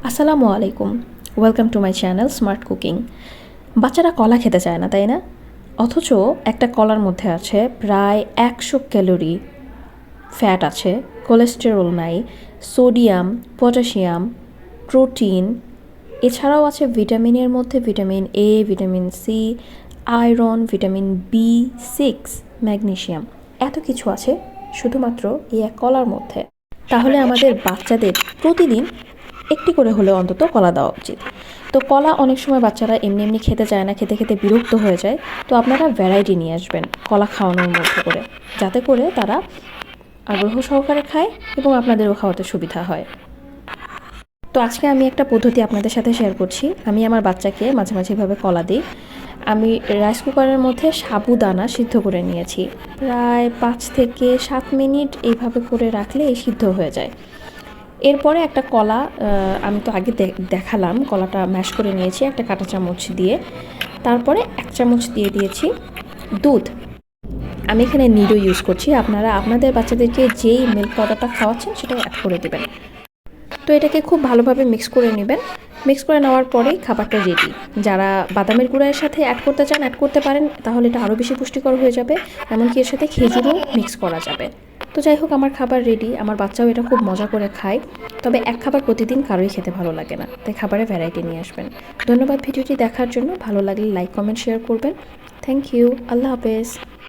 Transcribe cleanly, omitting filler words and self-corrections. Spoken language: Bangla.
আসসালামু আলাইকুম, welcome to my channel smart cooking. বাচ্চারা কলা খেতে চায় না, তাই না? অথচ একটা কলার মধ্যে আছে প্রায় 100 ক্যালোরি, ফ্যাট আছে, কোলেস্টেরল নাই, সোডিয়াম, পটাশিয়াম, প্রোটিন, এছাড়াও আছে ভিটামিনের মধ্যে vitamin A, vitamin C, iron, vitamin B6, magnesium. এত কিছু আছে শুধুমাত্র এই এক কলার মধ্যে। তাহলে আমাদের বাচ্চাদের প্রতিদিন একটি করে হলেও অন্তত কলা দেওয়া উচিত। তো কলা অনেক সময় বাচ্চারা এমনি এমনি খেতে চায় না, খেতে খেতে বিরক্ত হয়ে যায়। তো আপনারা ভ্যারাইটি নিয়ে আসবেন কলা খাওয়ানোর মধ্যে করে, যাতে করে তারা আগ্রহ সহকারে খায় এবং আপনাদেরও খাওয়াতে সুবিধা হয়। তো আজকে আমি একটা পদ্ধতি আপনাদের সাথে শেয়ার করছি। আমি আমার বাচ্চাকে মাঝে মাঝে এভাবে কলা দিই। আমি রাইস কুকারের মধ্যে সাবুদানা সিদ্ধ করে নিয়েছি। প্রায় 5 থেকে 7 মিনিট এইভাবে করে রাখলে সিদ্ধ হয়ে যায়। এরপরে একটা কলা, আমি তো আগে দেখালাম, কলাটা ম্যাশ করে নিয়েছি একটা কাঁটা চামচ দিয়ে। তারপরে 1 চামচ দিয়ে দিয়েছি দুধ। আমি এখানে নিডো ইউজ করছি, আপনারা আপনাদের বাচ্চাদেরকে যেই মিল্ক পাউডারটা খাওয়াচ্ছেন সেটা অ্যাড করে দেবেন। তো এটাকে খুব ভালোভাবে মিক্স করে নেবেন। মিক্স করে নেওয়ার পরেই খাবারটা রেডি। যারা বাদামের গুঁড়ার সাথে অ্যাড করতে চান অ্যাড করতে পারেন, তাহলে এটা আরও বেশি পুষ্টিকর হয়ে যাবে। এমনকি এর সাথে খেজুরও মিক্স করা যাবে। তো যাই হোক, আমার খাবার রেডি। আমার বাচ্চাও এটা খুব মজা করে খায়। তবে এক খাবার প্রতিদিন কারোই খেতে ভালো লাগে না, তাই খাবারে ভ্যারাইটি নিয়ে আসবেন। ধন্যবাদ ভিডিওটি দেখার জন্য। ভালো লাগলে লাইক, কমেন্ট, শেয়ার করবেন। Thank you. আল্লাহ হাফেজ।